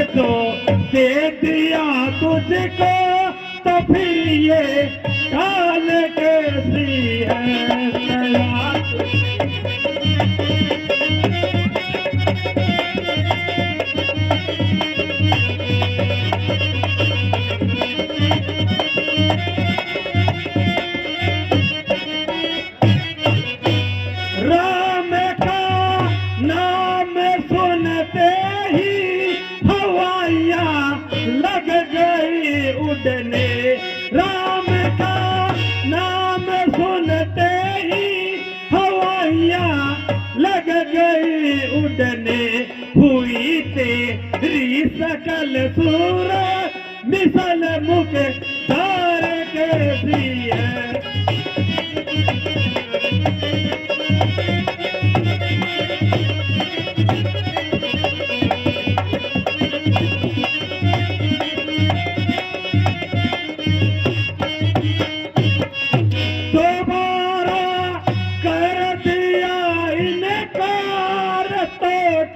तो दे दिया तुझको, तो फिर ये काल कैसी है। राम का नाम सुनते ही हवाइयाँ लग गई उड़ने। राम का नाम सुनते ही हवाइयाँ लग गई उड़ने। हुई तेरी सकल सूरत मिसल मुख तार कैसी है।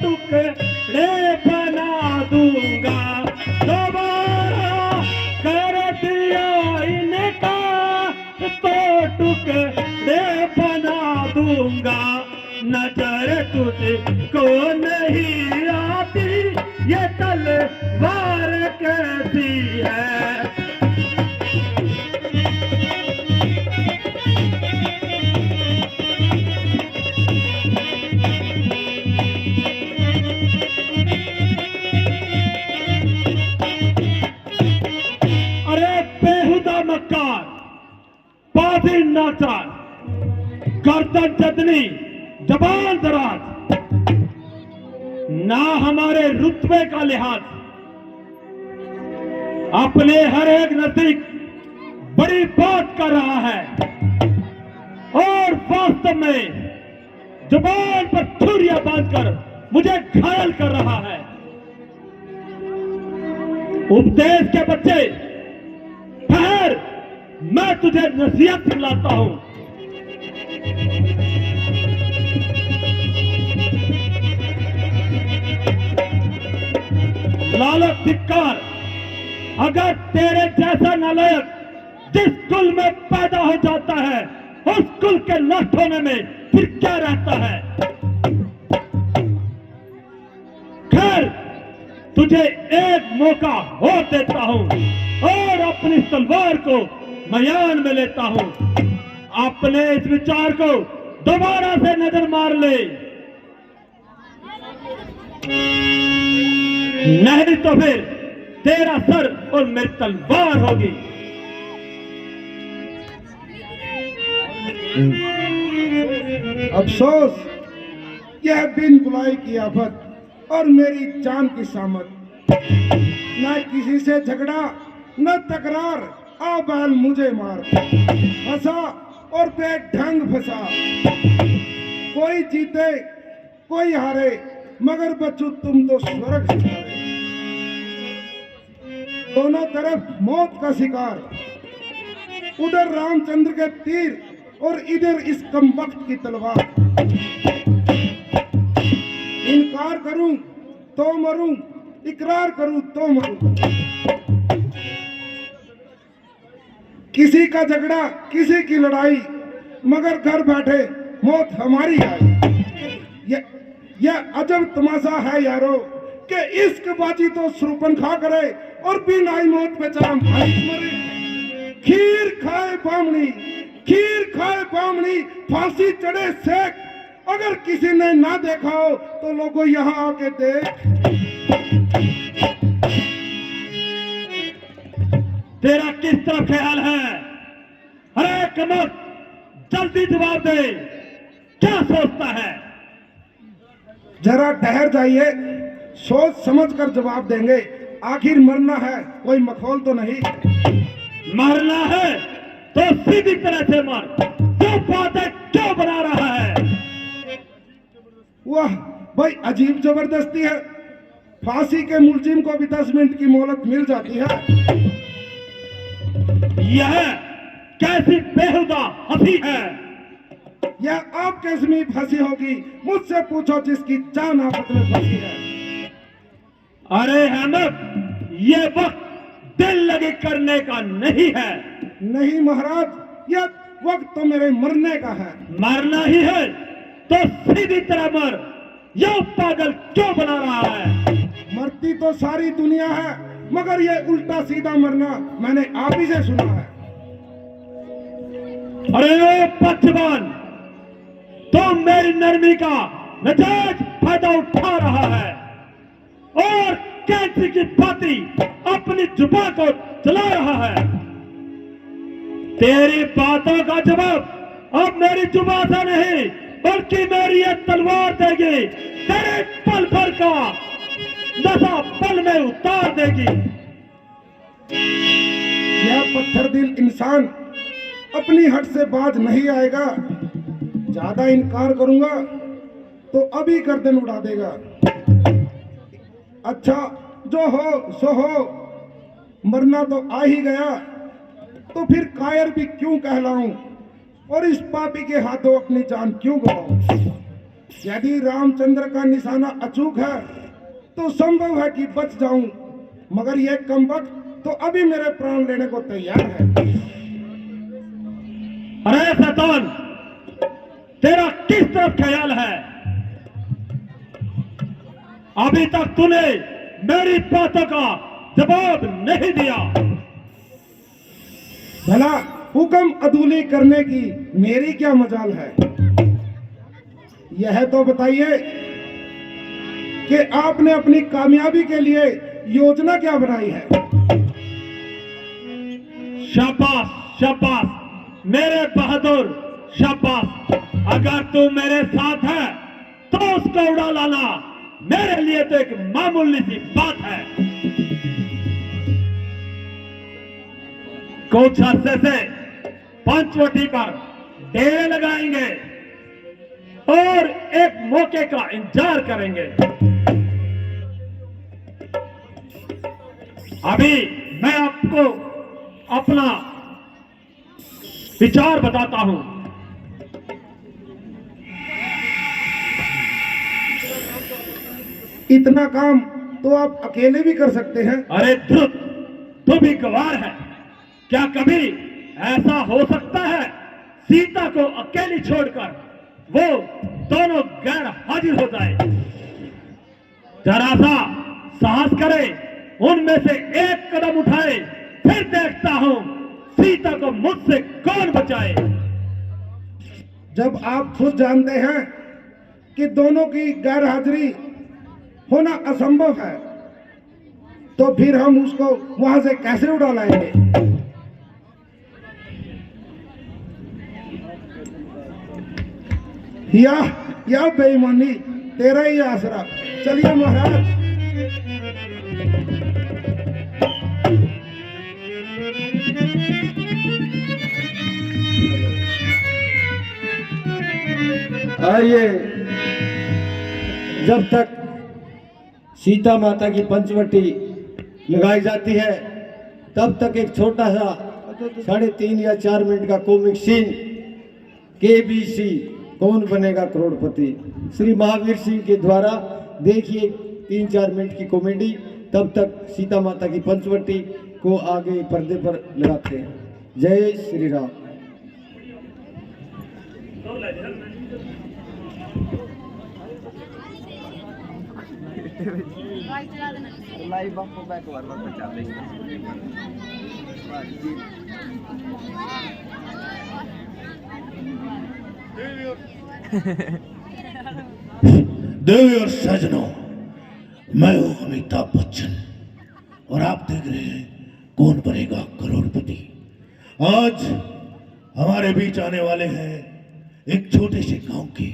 टुकड़े बना दूंगा, दोबारा कर दिया इनका तो टुकड़े बना दूंगा। नजर तुझको नहीं आती ये तलवार कैसी है। मक्कार, बाजी नाचार, गर्दन चतनी, जबान दराज, ना हमारे रुतबे का लिहाज, अपने हर एक नजदीक बड़ी बात कर रहा है और वास्तव में जबान पर छुरियां बांधकर मुझे घायल कर रहा है। उपदेश के बच्चे ठहर, मैं तुझे नसीहत दिलाता हूं। लालच धिक्कार, अगर तेरे जैसा नालायक जिस कुल में पैदा हो जाता है उस कुल के नष्ट होने में फिर क्या रहता है। खैर, तुझे एक मौका और देता हूं और अपनी तलवार को मैदान में लेता हूं। अपने इस विचार को दोबारा से नजर मार ले, नहीं तो फिर तेरा सर और मेरी तलवार होगी। अफसोस, यह बिन बुलाई की आफत और मेरी जान की सामत। न किसी से झगड़ा न तकरार, आ बैल मुझे मार। फंसा और बेढंग फंसा, कोई जीते कोई हारे, मगर बच्चू तुम तो स्वर्ग सिधारे। दोनों तरफ मौत का शिकार, उधर रामचंद्र के तीर और इधर इस कमबख्त की तलवार। इनकार करूं तो मरूं, इकरार करूं तो मरूं। किसी का झगड़ा किसी की लड़ाई, मगर घर बैठे मौत हमारी आई। यह अजब तमाशा है यारो कि इश्क बाजी तो सुरपन खा करे और बिना आई मौत बेचारा भाई मरे। खीर खाए बामणी, खीर खाए बामणी, फांसी चढ़े सेक। अगर किसी ने ना देखा हो तो लोगों यहाँ आके देख। तेरा किस तरह ख्याल है? अरे कमर, जल्दी जवाब दे, क्या सोचता है? जरा ठहर जाइए, सोच समझ कर जवाब देंगे। आखिर मरना है, कोई मखौल तो नहीं। मरना है तो सीधी तरह से मर, जो बातें क्यों बना रहा है? वाह भाई, अजीब जबरदस्ती है। फांसी के मुलजिम को भी 10 मिनट की मोहलत मिल जाती है। यह कैसी बेहुदा हंसी है? यह आपके समीप हंसी होगी, मुझसे पूछो जिसकी जान आफत में फंसी है। अरे अहमद, ये वक्त दिल लगी करने का नहीं है। नहीं महाराज, यह वक्त तो मेरे मरने का है। मरना ही है तो सीधी तरह मर। ये पागल क्यों बना रहा है? मरती तो सारी दुनिया है, मगर ये उल्टा सीधा मरना मैंने आप ही से सुना है। अरे ओ पक्षवान, तुम मेरी नरमी का नजायज फायदा उठा रहा है और कैंची की भांति अपनी जुबान को चला रहा है। तेरी बातों का जवाब अब मेरी जुबान से नहीं, बल्कि मेरी ये तलवार देगी। तेरे पल भर का नशा पल में उतार देगी। यह पत्थर दिल इंसान अपनी हट से बाज नहीं आएगा। ज्यादा इनकार करूंगा तो अभी गर्दन उड़ा देगा। अच्छा, जो हो सो हो, मरना तो आ ही गया, तो फिर कायर भी क्यों कहलाऊं और इस पापी के हाथों अपनी जान क्यों गवाऊं। यदि रामचंद्र का निशाना अचूक है तो संभव है कि बच जाऊं, मगर यह कमबख्त तो अभी मेरे प्राण लेने को तैयार है। अरे शैतान, तेरा किस तरफ ख्याल है? अभी तक तूने मेरी बातों का जवाब नहीं दिया। भला हुक्म अदूली करने की मेरी क्या मजाल है? यह तो बताइए कि आपने अपनी कामयाबी के लिए योजना क्या बनाई है? शाबाश शाबाश मेरे बहादुर, शाबाश। अगर तू मेरे साथ है तो उसको उड़ा लाना मेरे लिए तो एक मामूली सी बात है। कुछ अरसे से पंचवटी पर डेरे लगाएंगे और एक मौके का इंतजार करेंगे। अभी मैं आपको अपना विचार बताता हूं। इतना काम तो आप अकेले भी कर सकते हैं। अरे ध्रुव, तू भी गवार है क्या? कभी ऐसा हो सकता है सीता को अकेली छोड़कर वो दोनों गैर हाजिर हो जाए? जरा सा साहस करे, उनमें से एक कदम उठाए, फिर देखता हूं सीता को मुझसे कौन बचाए। जब आप खुद जानते हैं कि दोनों की गैर हाजिरी होना असंभव है, तो फिर हम उसको वहां से कैसे उड़ा लाएंगे? या बेईमानी तेरा ही आसरा। चलिए महाराज। आइए, जब तक सीता माता की पंचवटी लगाई जाती है तब तक एक छोटा सा 3.5 या 4 मिनट का कॉमिक सीन KBC कौन बनेगा करोड़पति श्री महावीर सिंह के द्वारा देखिए 3-4 मिनट की कॉमेडी। तब तक सीता माता की पंचवटी को आगे पर्दे पर लगाते हैं। जय श्री राम। लाइव आपको बैक वाला बचा देंगे। देवी और सजनों, मैं हूं अमिताभ बच्चन और आप देख रहे हैं कौन बनेगा करोड़पति। आज हमारे बीच आने वाले हैं एक छोटे से गांव के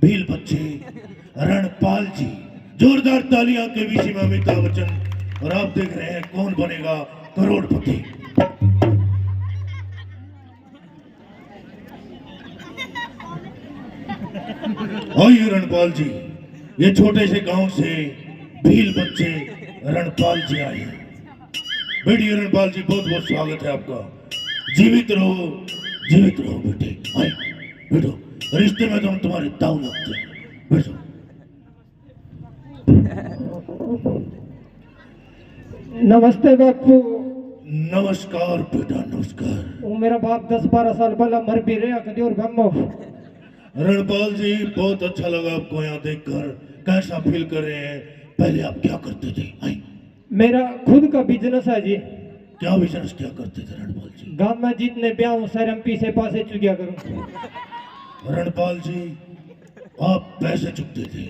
भील बच्चे रणपाल जी। जोरदार तालियां के बीच में अमिताभ बच्चन और आप देख रहे हैं कौन बनेगा करोड़पति। आइए रणपाल जी, ये छोटे से गांव से भील बच्चे रणपाल जी आए हैं। बेटी रणपाल जी, बहुत बहुत स्वागत है आपका। जीवित रहो बेटे। आए बैठो, रिश्ते में तो हम तुम्हारे दाव लगते हैं। बैठो। नमस्ते बापू। नमस्कार बेटा, नमस्कार। वो मेरा बाप 10-12 साल पहले मर भी रहा कभी और बम्मो। रणपाल जी, बहुत अच्छा लगा आपको यहाँ देखकर। कैसा फील कर रहे हैं? पहले आप क्या करते थे? आई? मेरा खुद का बिजनेस है जी। क्या बिजनेस क्या करते थे रणपाल जी? गांव में जितने ब्याह हूँ सर एमपी से पासे चुकिया करूँ। रणपाल जी, आप पैसे चुकते थे?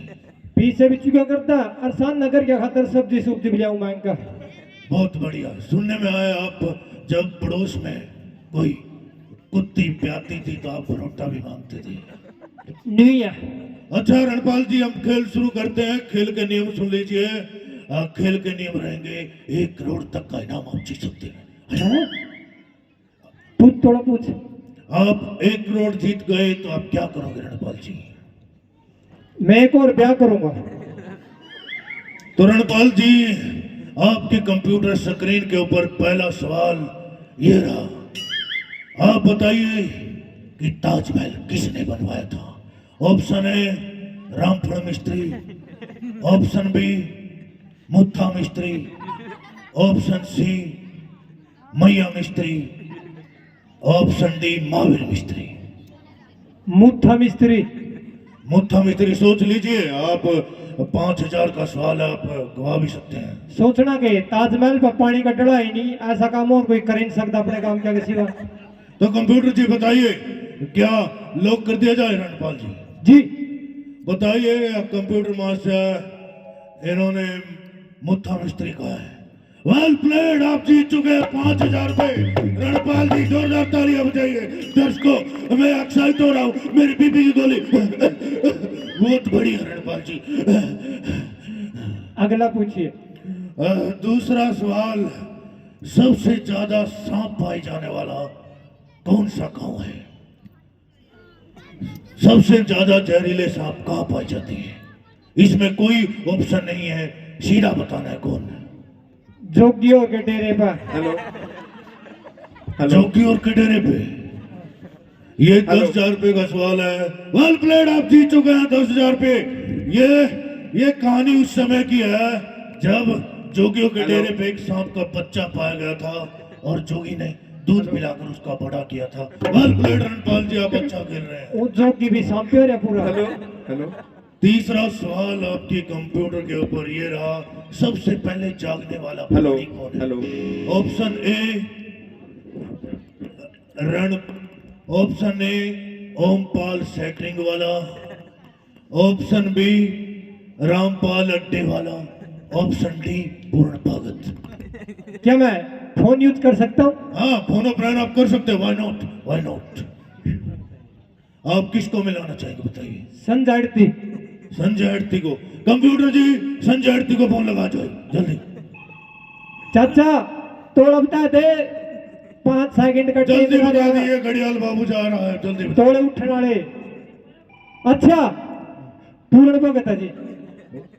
पीछे भी चुका करता और शान नगर के खातर सब्जी सुब्जी भी लाऊं मैं इनका। बहुत बढ़िया। सुनने में आया आप जब पड़ोस में कोई कुत्ती प्याती थी तो आप परोठा भी मांगते थे। नहीं है। अच्छा रणपाल जी, हम खेल शुरू करते हैं। खेल के नियम सुन लीजिए। खेल के नियम रहेंगे, 1 करोड़ तक का इनाम आप जीत सकते हैं। पूछ थोड़ा पूछ। आप 1 करोड़ जीत गए तो आप क्या करोगे रणपाल जी? मैं एक और ब्याह करूंगा। तो रणपाल जी, आपके कंप्यूटर स्क्रीन के ऊपर पहला सवाल ये रहा। आप बताइए कि ताजमहल किसने बनवाया था? ऑप्शन ए रामफल मिस्त्री, ऑप्शन बी मुत्था मिस्त्री, ऑप्शन सी मैया मिस्त्री, ऑप्शन डी महावीर मिस्त्री। मुत्था मिस्त्री। मुत्था मिस्त्री। सोच लीजिए, आप 5000 का सवाल आप गवा भी सकते हैं। सोचना के ताजमहल पर पानी का डला ही नहीं, ऐसा काम और कोई कर ही नहीं सकता अपने काम क्या किसी का। तो कंप्यूटर जी बताइए, क्या लॉक कर दिया जाए रणपाल जी? जी। बताइए कंप्यूटर मास्टर, इन्होंने मुत्था मिस्त्री कहा है। वेल प्लेड, आप जीत चुके हैं 5000 रुपए। रणपाल जी, जोरदार तालियां बजाइए। दर्शकों, मैं एक्साइट हो रहा हूँ। मेरी बीबी की गोली बहुत बढ़िया रणपाल जी। अगला पूछिए। दूसरा सवाल, सबसे ज्यादा सांप पाए जाने वाला कौन सा गांव है? सबसे ज्यादा जहरीले सांप कहाँ पाए जाते हैं? इसमें कोई ऑप्शन नहीं है, सीधा बताना है कौन है। जोगियों के डेरे पर। जोगियों के डेरे पे। ये 10,000 रुपए का सवाल है। वेल प्लेड, आप जीत चुके हैं 10,000 रुपए। ये कहानी उस समय की है जब जोगियों के डेरे पे एक सांप का बच्चा पाया गया था और जोगी ने दूध मिलाकर उसका बड़ा किया था। वेल प्लेड रणपाल जी, आप अच्छा खेल रहे हैं। वो जोगी भी सांपियर है पूरा। हेलो। तीसरा सवाल आपके कंप्यूटर के ऊपर ये रहा, सबसे पहले जागने वाला प्राणी कौन है? Option A option A Ompal shuttering वाला, ऑप्शन बी रामपाल अड्डे वाला, ऑप्शन डी पूर्ण भगत। क्या मैं फोन यूज कर सकता हूँ? हाँ, फोन ऑपरेट आप कर सकते हैं। Why not, why not. आप किसको मिलाना चाहेंगे बताइए? संजाड़ती। संजय हट्टी को। कंप्यूटर जी, संजय हट्टी को फोन लगा जाए जल्दी। चाचा तोड़ बता दे, 5 सेकंड का जल्दी टाइम बता दिए, घड़ियाल बाबू जा रहा है, जल्दी बता। तोड़े उठने वाले। अच्छा, पूर्ण भगत है जी।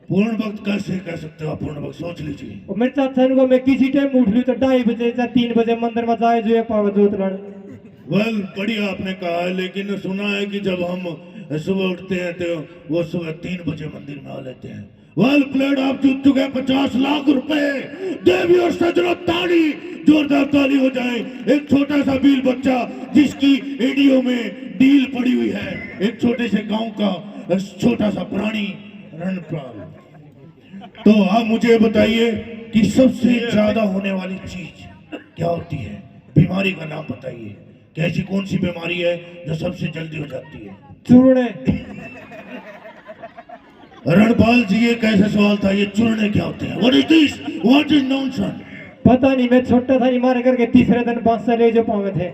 पूर्ण भक्त कैसे कह सकते हो आप? पूर्ण भक्त सोच लीजिए। और मेरे चाचा को मैं किसी टाइम उठ लूँ तो 2:30 बजे या 3 बजे मंदिर में जाए जो पाव जोत लड़। वेल, बढ़िया आपने कहा है, लेकिन सुना है कि जब हम सुबह उठते हैं तो वो सुबह 3 बजे मंदिर में आ लेते हैं। वेल प्लेड, आप जीत चुके हैं 50 लाख रुपए। देवी और सजनो ताली, जोरदार ताली हो जाए। एक छोटा सा बील बच्चा जिसकी एडियो में डील पड़ी हुई है, एक छोटे से गांव का छोटा सा प्राणी रणपाल। तो आप मुझे बताइए कि सबसे ज्यादा होने वाली चीज क्या होती है? बीमारी का नाम बताइए। कैसी कौन सी बीमारी है जो सबसे जल्दी हो जाती है? चूरने। रणपाल जी, ये कैसा सवाल था? ये चूरने क्या होते हैं? What is this? What is nonsense? पता नहीं, मैं छोटा था नहीं मारे करके तीसरे दिन 5 साल जो पावे थे।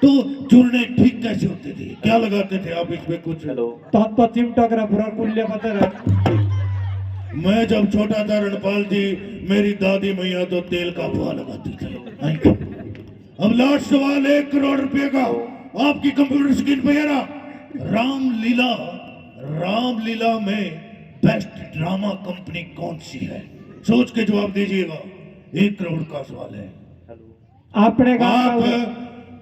तो चूरने ठीक कैसे होते थे? क्या लगाते थे आप इसमें कुछ? तो चिमटा करा पूरा कुल्ले पता है। मैं जब छोटा था रणपाल जी, मेरी दादी मैया तो तेल का फुआ लगाती थी। अब लास्ट सवाल 1 करोड़ रुपए का आपकी कंप्यूटर स्क्रीन पे रहा। रामलीला में बेस्ट ड्रामा कंपनी कौन सी है? सोच के जवाब दीजिएगा। 1 करोड़ का सवाल है। आपने आप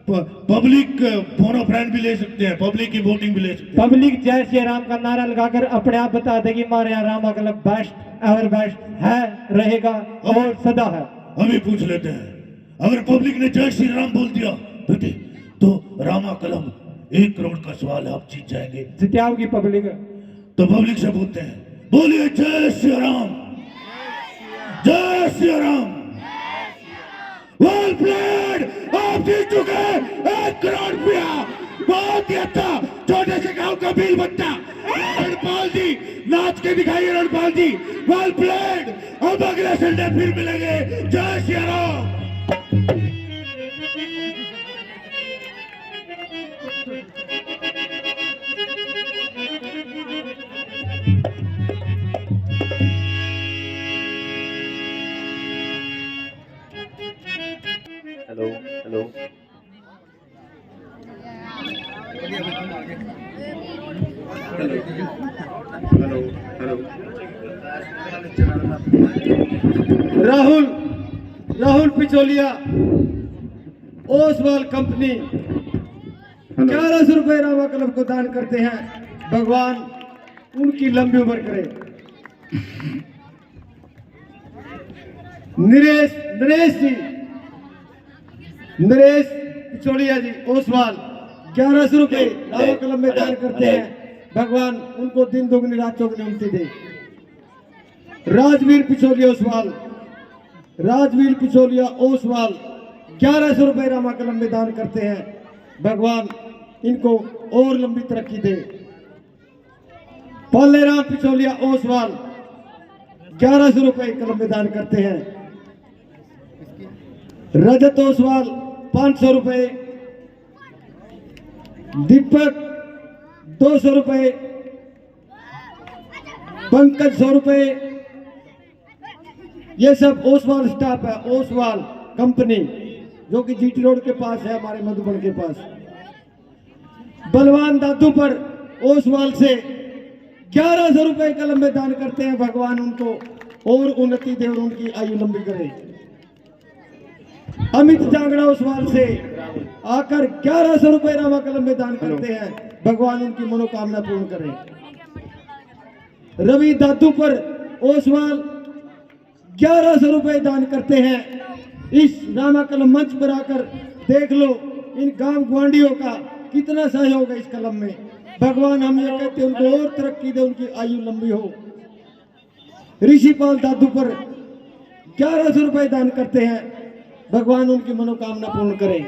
पब्लिक फोन फ्रेंड भी ले सकते हैं, पब्लिक की वोटिंग भी ले सकते हैं। पब्लिक जय श्री राम का नारा लगाकर अपने आप बता दे कि हमारे यहाँ Rama club best ever best है, रहेगा और सदा है। अभी पूछ लेते हैं, अगर पब्लिक ने जय श्री राम बोल दिया बेटे तो रामा कलम 1 करोड़ का सवाल आप जीत जाएंगे। जितियाओं की पब्लिक। तो पब्लिक से पूछते हैं, बोलिए जय श्री राम, जय श्री राम। वेल प्लेड, आप जीत चुके 1 करोड़ रुपया, बहुत ही अच्छा। छोटे से गांव का बिल बच्चा रणपाल जी नाच के दिखाइए, रणपाल जी वेल प्लेड। अब अगले संडे फिर मिलेंगे। जय Shri Ram. Hello hello hello hello Rahul Pichholiya Oswal company 1100 रुपए रामा क्लब को दान करते हैं। भगवान उनकी लंबी उम्र करे। नरेश पिछोलिया जी ओसवाल 1100 रुपए रामा क्लब में दान करते हैं। भगवान उनको दिन दोगुनी रात चौगुनी उन्नति दे। राजवीर पिछोलिया ओसवाल 1100 रुपए रामा क्लब में दान करते हैं। भगवान इनको और लंबी तरक्की दे। पालेराम पिछोलिया ओसवाल 1100 रुपए क्लब में दान करते हैं। रजत ओसवाल 500 रुपए, दीपक 200 रुपए, पंकज 100 रुपए। ये सब ओसवाल स्टाफ है, ओसवाल कंपनी जो कि जीटी रोड के पास है, हमारे मधुबन के पास। बलवान दादू पर ओसवाल से 1100 रुपए कलम में दान करते हैं। भगवान उनको और उन्नति दे और उनकी आयु लंबी करे। अमित जांगड़ा ओसवाल से आकर 1100 रुपए रामा कलम में दान करते हैं। भगवान उनकी मनोकामना पूर्ण करे। रवि दादू पर ओसवाल 1100 रुपए दान करते हैं। इस रामा कलम मंच पर आकर देख लो इन गांव ग्वांडियों का कितना सहयोग है इस कलम में। भगवान हम ये कहते हैं उनको और तरक्की दे, उनकी आयु लंबी हो। ऋषिपाल दादू पर 1100 रुपए दान करते हैं। भगवान उनकी मनोकामना पूर्ण करे।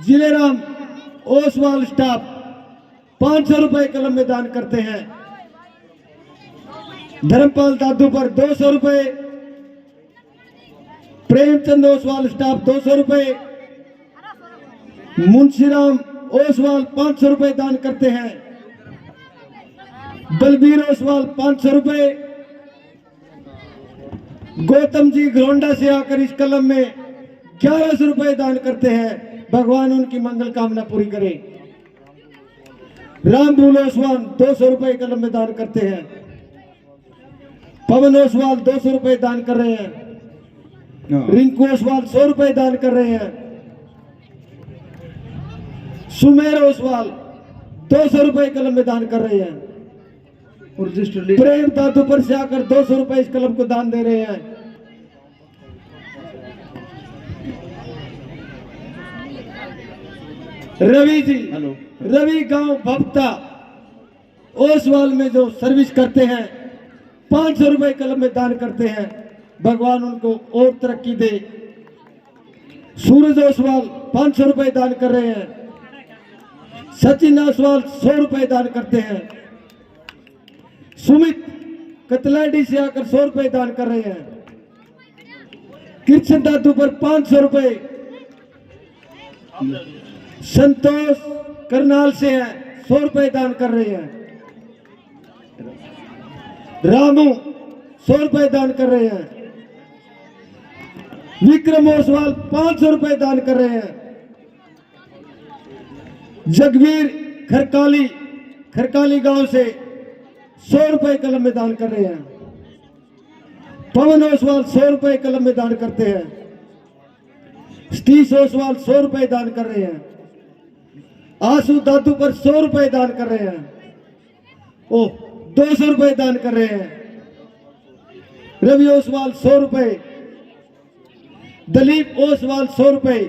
जिलेराम ओसवाल स्टाफ 500 रुपए कलम में दान करते हैं। धर्मपाल दादू पर 200 रुपए, प्रेमचंद ओसवाल स्टाफ 200 रुपए, मुंशीराम ओसवाल 500 रुपए दान करते हैं। बलबीर ओसवाल 500 रुपए। गौतम जी घरोंडा से आकर इस कलम में 1100 रुपए दान करते हैं। भगवान उनकी मंगल कामना पूरी करे। रामबूल ओसवाल 200 रुपए कलम में दान करते हैं। पवन ओसवाल 200 रुपए दान कर रहे हैं। रिंकू ओसवाल 100 रुपए दान कर रहे हैं। सुमेर ओसवाल 200 रुपए कलम में दान कर रहे हैं। प्रेम दादू पर से आकर 200 रुपए इस कलम को दान दे रहे हैं। रवि जी, रवि गांव भक्ता ओसवाल में जो सर्विस करते हैं 500 रुपए कलम में दान करते हैं। भगवान उनको और तरक्की दे। सूरज ओसवाल 500 रुपए दान कर रहे हैं। सचिन ओसवाल 100 रुपए दान करते हैं। सुमित कतलाडी से आकर 100 रुपए दान कर रहे हैं। कृष्ण दादू पर 500 रुपए। संतोष करनाल से है 100 रुपए दान कर रहे हैं। रामू 100 रुपए दान कर रहे हैं। विक्रम ओसवाल 500 रुपए दान कर रहे हैं। जगवीर खरकाली गांव से 100 रुपए कलम में दान कर रहे हैं। पवन ओसवाल 100 रुपए कलम में दान करते हैं। सतीश ओसवाल 100 रुपए दान कर रहे हैं। आंसू दादू पर 100 रुपए दान कर रहे हैं। ओ 200 रुपए दान कर रहे हैं। रवि ओसवाल 100 रुपए। दलीप ओसवाल 100 रुपए।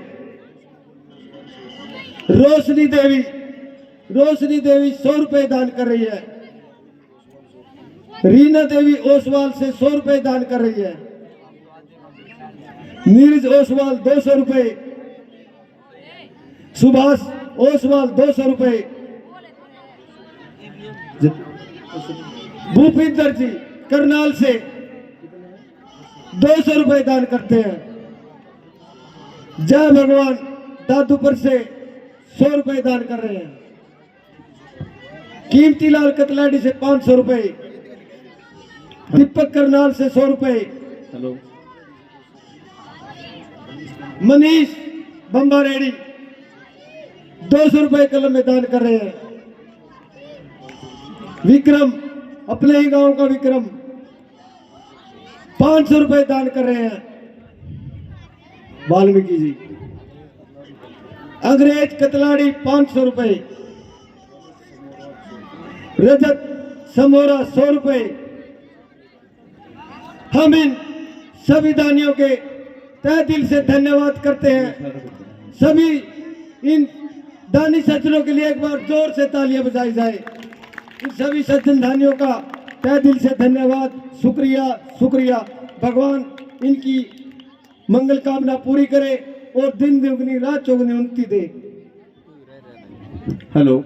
रोशनी देवी 100 रुपए दान कर रही है। रीना देवी ओसवाल से 100 रुपए दान कर रही है। नीरज ओसवाल 200 रुपए। सुभाष ओसवाल 200 रुपए। भूपिंदर जी करनाल से 200 रुपए दान करते हैं। जय भगवान दादूपुर से 100 रुपए दान कर रहे हैं। कीमती लाल कतलाडी से 500 रुपए। दीपक करनाल से 100 रुपए। हेलो मनीष बम्बारेडी 200 रुपए कलम में दान कर रहे हैं। विक्रम अपने ही गांव का विक्रम 500 रुपए दान कर रहे हैं। वाल्मीकि जी अंग्रेज कतलाड़ी 500 रुपए। रजत समोरा 100 रुपए। हम इन सभी दानियों के तहे दिल से धन्यवाद करते हैं। सभी इन दानी सज्जनों के लिए एक बार जोर से तालियां बजाई जाए। इन सभी सज्जन दानियों का तहे दिल से धन्यवाद, शुक्रिया शुक्रिया। भगवान इनकी मंगल कामना पूरी करे और दिन दुगनी रात चौगुनी उन्नति दे। हेलो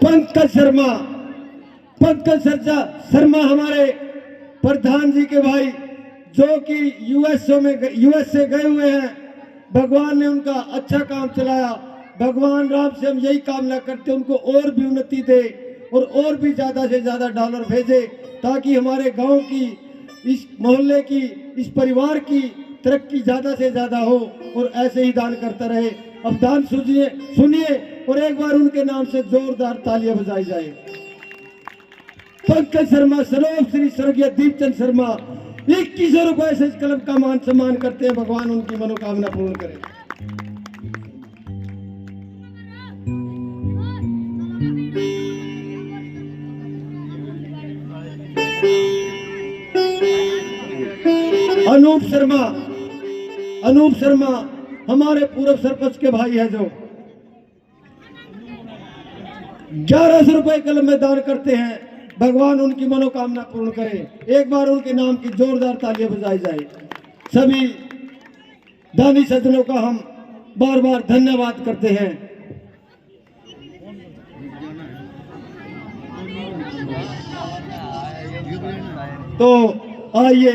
पंकज शर्मा हमारे प्रधान जी के भाई जो कि यूएसए गए हुए हैं। भगवान ने उनका अच्छा काम चलाया। भगवान राम से हम यही कामना करते हैं उनको और भी उन्नति दे और भी ज्यादा से ज्यादा डॉलर भेजे ताकि हमारे गांव की, इस मोहल्ले की, इस परिवार की तरक्की ज्यादा से ज्यादा हो और ऐसे ही दान करता रहे। अब दान सुनिए और एक बार उनके नाम से जोरदार तालियां बजाई जाए। पंकज शर्मा सरोव श्री स्वर्गीय दीपचंद शर्मा 2100 रुपए से इस क्लब का मान सम्मान करते हैं। भगवान उनकी मनोकामना पूर्ण करे। अनूप शर्मा हमारे पूर्व सरपंच के भाई है जो 1100 रुपए कलम में दान करते हैं। भगवान उनकी मनोकामना पूर्ण करे। एक बार उनके नाम की जोरदार तालियां बजाई जाए। सभी दानी सज्जनों का हम बार बार धन्यवाद करते हैं। तो आइए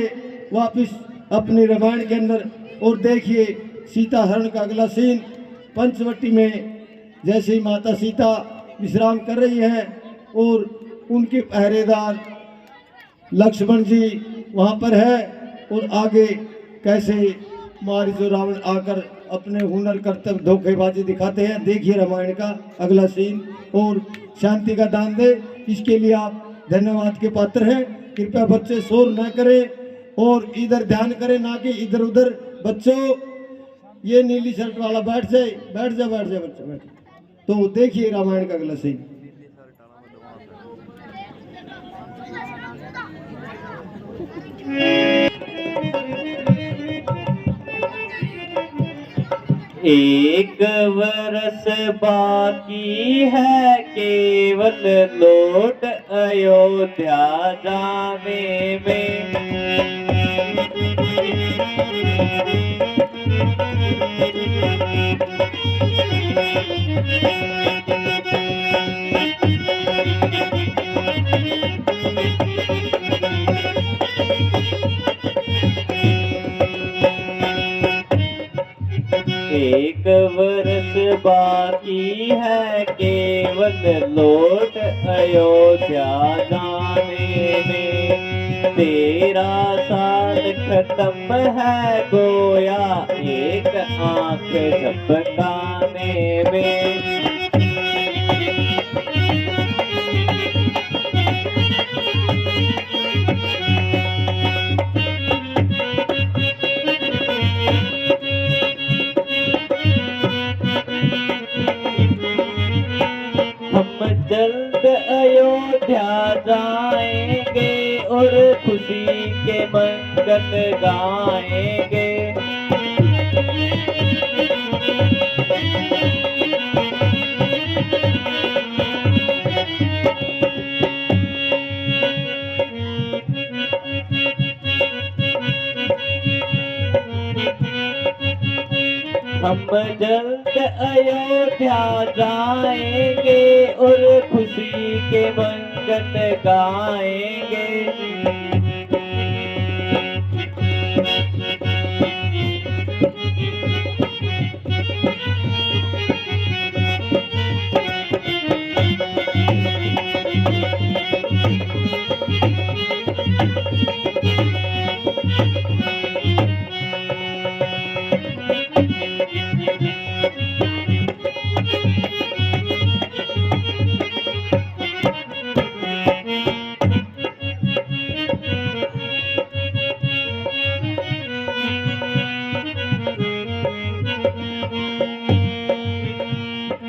वापिस अपनी रामायण के अंदर और देखिए सीता हरण का अगला सीन। पंचवटी में जैसे ही माता सीता विश्राम कर रही है और उनके पहरेदार लक्ष्मण जी वहां पर है और आगे कैसे मारी जो रावण आकर अपने हुनर कर्तव्य धोखेबाजी दिखाते हैं। देखिए रामायण का अगला सीन और शांति का दान दे। इसके लिए आप धन्यवाद के पात्र हैं। कृपया बच्चे शोर न करें और इधर ध्यान करें ना कि इधर उधर। बच्चों ये नीली शर्ट वाला बैठ जाए बच्चे बैठ। तो देखिए रामायण का अगला सीन। एक वर्ष बाकी है केवल लौट अयोध्या जाने में। एक वर्ष बाकी है केवल लौट अयोध्या जाने में। 13 साल खत्म है गोया एक आंख झपकाने में। जल्द अयोध्या जाएंगे और खुशी के मंगल गाएंगे। हम जल्द अयोध्या जाएंगे और खुशी के मंगल गाएंगे।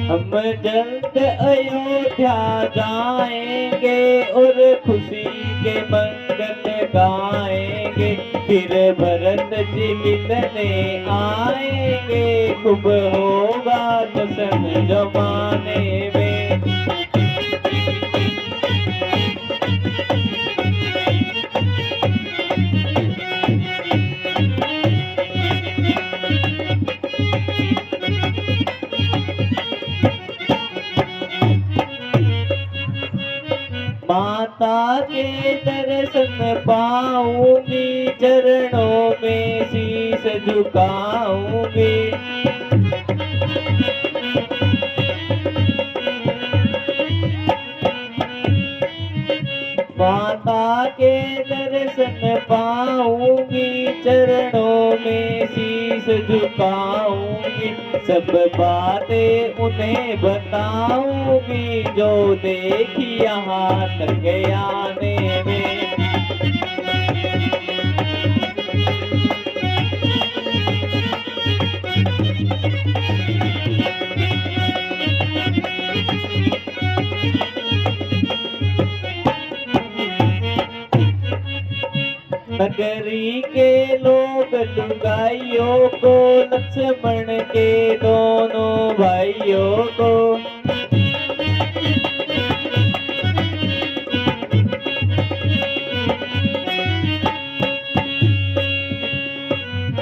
हम जल्द अयोध्या जाएंगे और खुशी के मंगल गाएंगे। फिर भरत जी मिलने आएंगे, खूब होगा जश्न जमाने में। माता के दर्शन पाऊंगी, चरणों में शीश झुकाऊंगी। माता के दर्शन पाऊंगी, चरणों में शीश झुकाऊंगी। सब बातें उन्हें बताऊंगी, जो देखी यहाँ तक आने में। नगरी के लोग लुगाइयों को, लक्ष्मण के दोनों भाइयों को।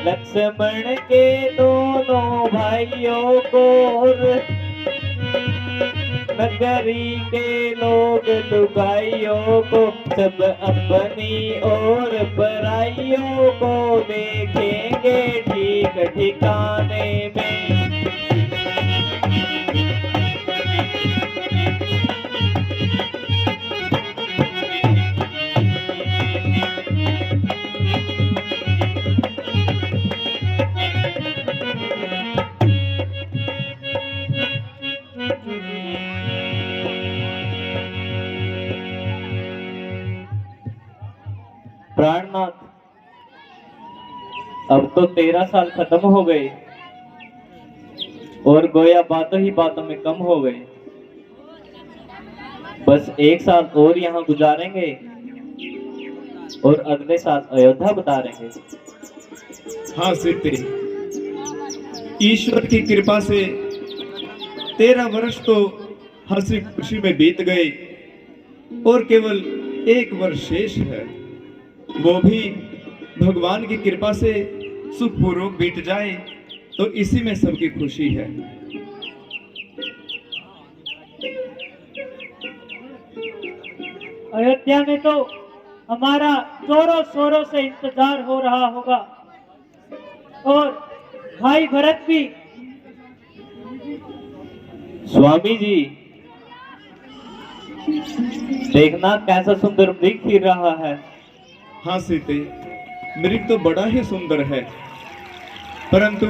लक्ष्मण के दोनों भाइयों को नगरी के लोग लुगाइयों को, सब अपनी और पराइयों को देखेंगे ठीक ठिकाने में। प्राणनाथ, अब तो 13 साल खत्म हो गए और गोया बातों ही बातों में कम हो गए। बस 1 साल और यहाँ गुजारेंगे और अगले साल अयोध्या बतारेंगे। हाँ सीते, ईश्वर की कृपा से 13 वर्ष तो हंसी खुशी में बीत गए और केवल 1 वर्ष शेष है, वो भी भगवान की कृपा से सुखपूर्वक बीत जाए तो इसी में सबकी खुशी है। अयोध्या में तो हमारा जोरों शोरों से इंतजार हो रहा होगा और भाई भरत भी। स्वामी जी, देखना कैसा सुंदर मृग फिर रहा है। हाँ सीते, मृग तो बड़ा ही सुंदर है, परंतु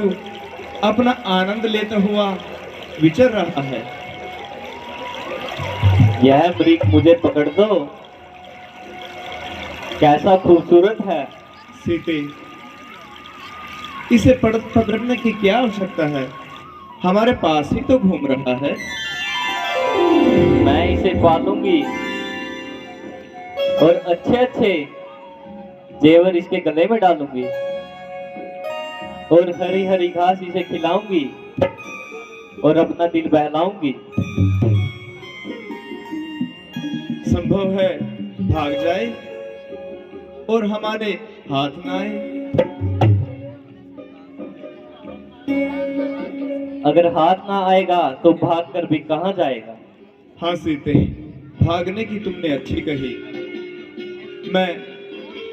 अपना आनंद लेता हुआ विचर रहा है। यह मृग मुझे पकड़ दो, कैसा खूबसूरत है। सीते, इसे पकड़ने की क्या आवश्यकता है, हमारे पास ही तो घूम रहा है। मैं इसे पालूंगी और अच्छे अच्छे जेवर इसके गले में डालूंगी और हरी हरी घास इसे खिलाऊंगी और अपना दिल बहलाऊंगी। संभव है भाग जाए और हमारे हाथ ना आए। अगर हाथ ना आएगा तो भाग कर भी कहाँ जाएगा। हाँ सीते, भागने की तुमने अच्छी कही, मैं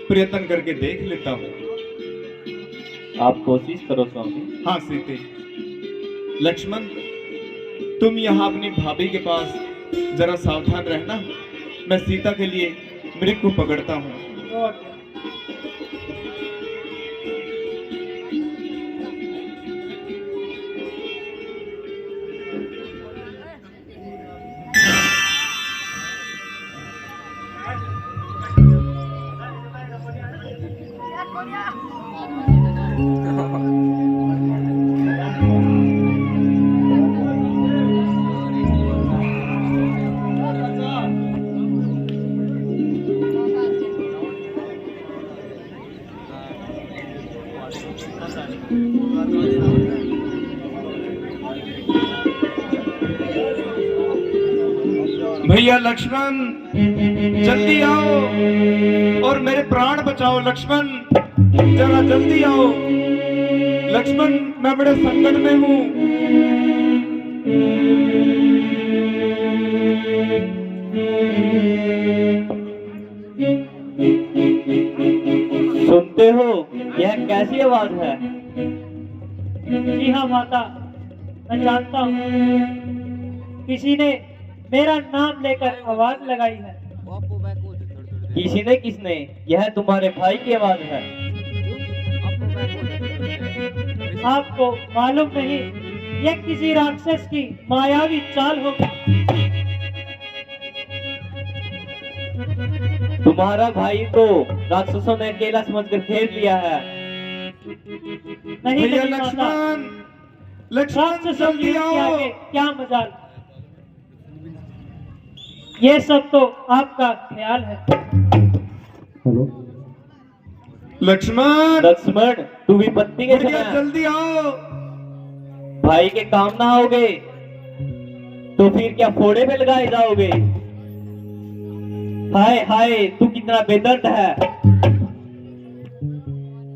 प्रयत्न करके देख लेता हूँ। आप कोशिश करो स्वामी। हाँ सीते। लक्ष्मण, तुम यहाँ अपनी भाभी के पास जरा सावधान रहना, मैं सीता के लिए मृग को पकड़ता हूँ। भैया लक्ष्मण, जल्दी आओ और मेरे प्राण बचाओ। लक्ष्मण, जरा जल्दी आओ। लक्ष्मण, मैं बड़े संकट में हूँ। सुनते हो, यह कैसी आवाज है? जी हाँ माता, मैं जानता हूँ किसी ने मेरा नाम लेकर आवाज लगाई है। किसी ने किसने? यह तुम्हारे भाई की आवाज है। आपको मालूम नहीं, यह किसी राक्षस की मायावी चाल होगी। तुम्हारा भाई तो राक्षसों ने अकेला समझकर घेर लिया है। नहीं भैया नहीं माता, लक्ष्मण, लक्ष्मण राक्षसों जल्दी के आओ। आगे क्या मजाल। ये सब तो आपका ख्याल है। लक्ष्मण, लक्ष्मण, तू विपत्ति के भैया समय जल्दी आओ। भाई के काम ना आओगे तो फिर क्या फोड़े में लगाए जाओगे? हाय हाय, तू कितना बेदर्द है।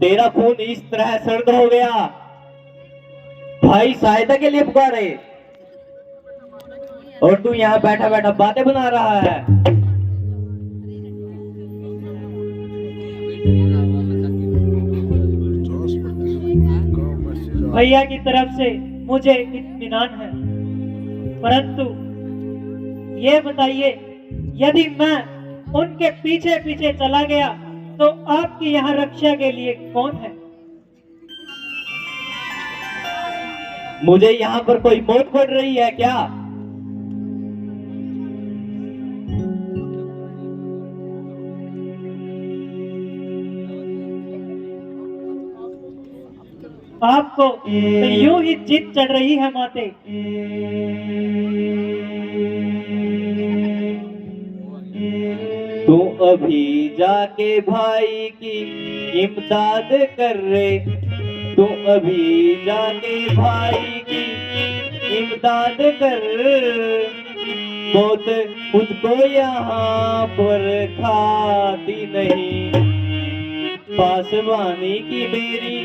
तेरा खून इस तरह सर्द हो गया। भाई सहायता के लिए पुकारे और तू यहाँ बैठा बैठा बातें बना रहा है। भैया की तरफ से मुझे इत्मीनान है, परंतु ये बताइए, यदि मैं उनके पीछे पीछे चला गया तो आपकी यहाँ रक्षा के लिए कौन है? मुझे यहाँ पर कोई मौत पड़ रही है क्या? आपको तो यूं ही जिद चढ़ रही है माते। तू अभी जाके भाई की इमदाद कर रे। तू अभी जाके भाई की इमदाद कर। मौत मुझको यहाँ पर खाती नहीं। पासवानी की मेरी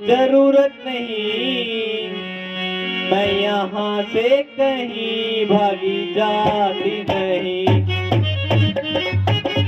जरूरत नहीं। मैं यहाँ से कहीं भागी जाती नहीं।